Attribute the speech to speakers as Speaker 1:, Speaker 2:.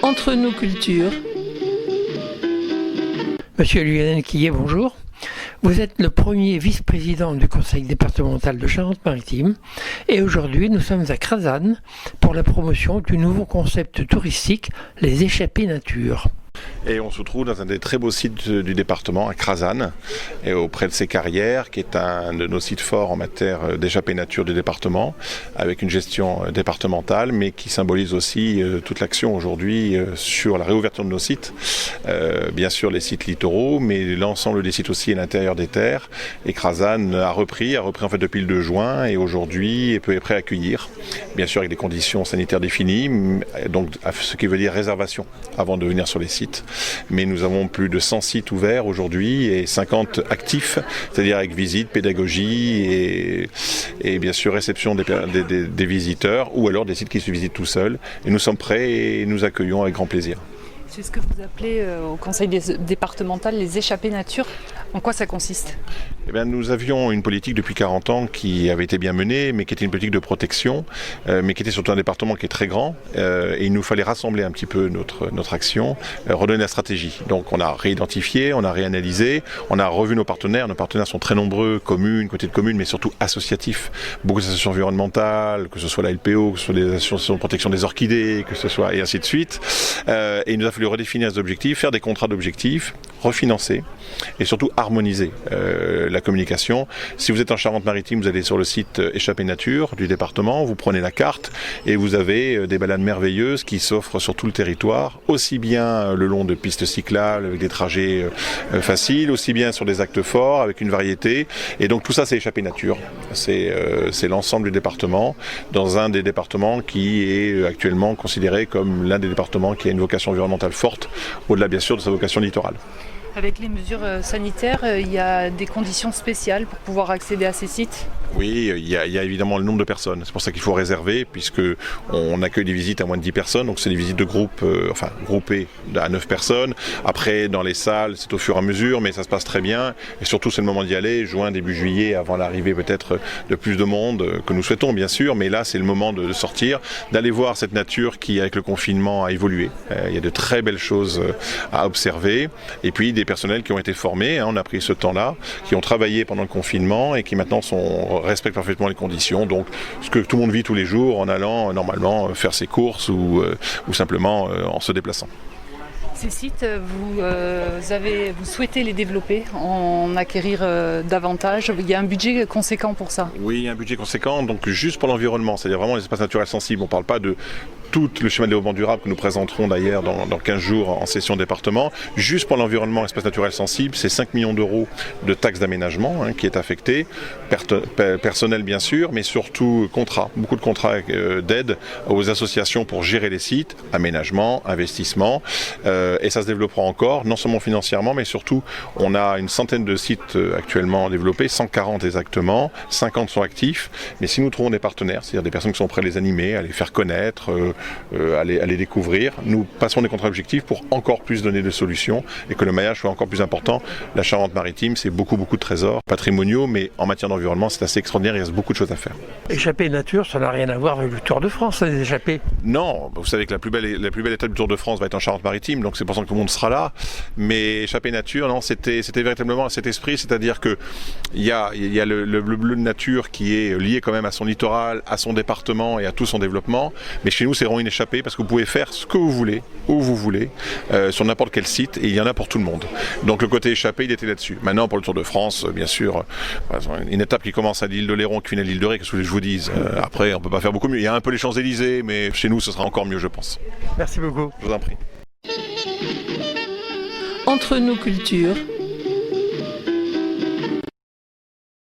Speaker 1: Entre nos cultures. Monsieur Lionel Quillet, bonjour. Vous êtes le premier vice-président du conseil départemental de Charente-Maritime et aujourd'hui nous sommes à Crasane pour la promotion du nouveau concept touristique, les échappées nature.
Speaker 2: Et on se trouve dans un des très beaux sites du département, à Crasane, et auprès de ces carrières, qui est un de nos sites forts en matière d'échappée nature du département, avec une gestion départementale, mais qui symbolise aussi toute l'action aujourd'hui sur la réouverture de nos sites. Bien sûr les sites littoraux, mais l'ensemble des sites aussi à l'intérieur des terres. Et Crasane a repris en fait depuis le 2 juin, et aujourd'hui est prêt à accueillir, bien sûr avec des conditions sanitaires définies, donc ce qui veut dire réservation avant de venir sur les sites. Mais nous avons plus de 100 sites ouverts aujourd'hui et 50 actifs, c'est-à-dire avec visite, pédagogie et bien sûr réception des visiteurs ou alors des sites qui se visitent tout seuls. Et nous sommes prêts et nous accueillons avec grand plaisir.
Speaker 3: C'est ce que vous appelez au conseil départemental les échappées nature. En quoi ça consiste ?
Speaker 2: Eh bien, nous avions une politique depuis 40 ans qui avait été bien menée, mais qui était une politique de protection, mais qui était surtout un département qui est très grand. Et il nous fallait rassembler un petit peu notre action, redonner la stratégie. Donc on a réidentifié, on a réanalysé, on a revu nos partenaires. Nos partenaires sont très nombreux, communes, côté de communes, mais surtout associatifs. Beaucoup d'associations environnementales, que ce soit la LPO, que ce soit des associations de protection des orchidées, que ce soit et ainsi de suite. Et il nous a fallu redéfinir ces objectifs, faire des contrats d'objectifs, refinancer et surtout harmoniser la communication. Si vous êtes en Charente-Maritime, vous allez sur le site Échappée Nature du département, vous prenez la carte et vous avez des balades merveilleuses qui s'offrent sur tout le territoire, aussi bien le long de pistes cyclables avec des trajets faciles, aussi bien sur des actes forts avec une variété. Et donc tout ça c'est Échappée Nature. C'est l'ensemble du département, dans un des départements qui est actuellement considéré comme l'un des départements qui a une vocation environnementale forte, au-delà bien sûr de sa vocation littorale.
Speaker 3: Avec les mesures sanitaires, il y a des conditions spéciales pour pouvoir accéder à ces sites ?
Speaker 2: Oui, il y a évidemment le nombre de personnes. C'est pour ça qu'il faut réserver, puisque on accueille des visites à moins de 10 personnes. Donc c'est des visites de groupe, groupées à 9 personnes. Après, dans les salles, c'est au fur et à mesure, mais ça se passe très bien. Et surtout, c'est le moment d'y aller, juin, début juillet, avant l'arrivée peut-être de plus de monde, que nous souhaitons bien sûr. Mais là, c'est le moment de sortir, d'aller voir cette nature qui, avec le confinement, a évolué. Il y a de très belles choses à observer. Et puis, des personnels qui ont été formés, on a pris ce temps-là, qui ont travaillé pendant le confinement et qui maintenant respectent parfaitement les conditions. Donc ce que tout le monde vit tous les jours en allant normalement faire ses courses ou simplement en se déplaçant.
Speaker 3: Ces sites, vous souhaitez les développer, en acquérir davantage. Il y a un budget conséquent pour ça.
Speaker 2: Oui, il y a un budget conséquent, donc juste pour l'environnement, c'est-à-dire vraiment les espaces naturels sensibles. On ne parle pas de tout le schéma de développement durable que nous présenterons d'ailleurs dans 15 jours en session département. Juste pour l'environnement, espaces naturels sensibles, c'est 5 millions d'euros de taxes d'aménagement qui est affecté, personnel bien sûr, mais surtout beaucoup de contrats d'aide aux associations pour gérer les sites, aménagement, investissement. Et ça se développera encore, non seulement financièrement, mais surtout, on a une centaine de sites actuellement développés, 140 exactement, 50 sont actifs. Mais si nous trouvons des partenaires, c'est-à-dire des personnes qui sont prêtes à les animer, à les faire connaître, à les découvrir, nous passerons des contrats objectifs pour encore plus donner de solutions et que le maillage soit encore plus important. La Charente-Maritime, c'est beaucoup de trésors patrimoniaux, mais en matière d'environnement, c'est assez extraordinaire, il reste beaucoup de choses à faire.
Speaker 1: Échappée nature, ça n'a rien à voir avec le Tour de France, les échappées.
Speaker 2: Non, vous savez que la plus belle étape du Tour de France va être en Charente-Maritime, donc c'est pour ça que tout le monde sera là. Mais Échappée nature, non, c'était véritablement cet esprit, c'est-à-dire que il y a le bleu de nature qui est lié quand même à son littoral, à son département et à tout son développement. Mais chez nous, c'est vraiment une échappée parce que vous pouvez faire ce que vous voulez, où vous voulez, sur n'importe quel site, et il y en a pour tout le monde. Donc le côté échappé, il était là-dessus. Maintenant, pour le Tour de France, bien sûr, une étape qui commence à l'île de Léron, qui finit à l'île de Ré, qu'est-ce que je vous dise. Après, on ne peut pas faire beaucoup mieux. Il y a un peu les Champs-Élysées, mais chez nous, ce sera encore mieux, je pense.
Speaker 1: Merci beaucoup.
Speaker 2: Je vous en prie.
Speaker 1: Entre nos cultures.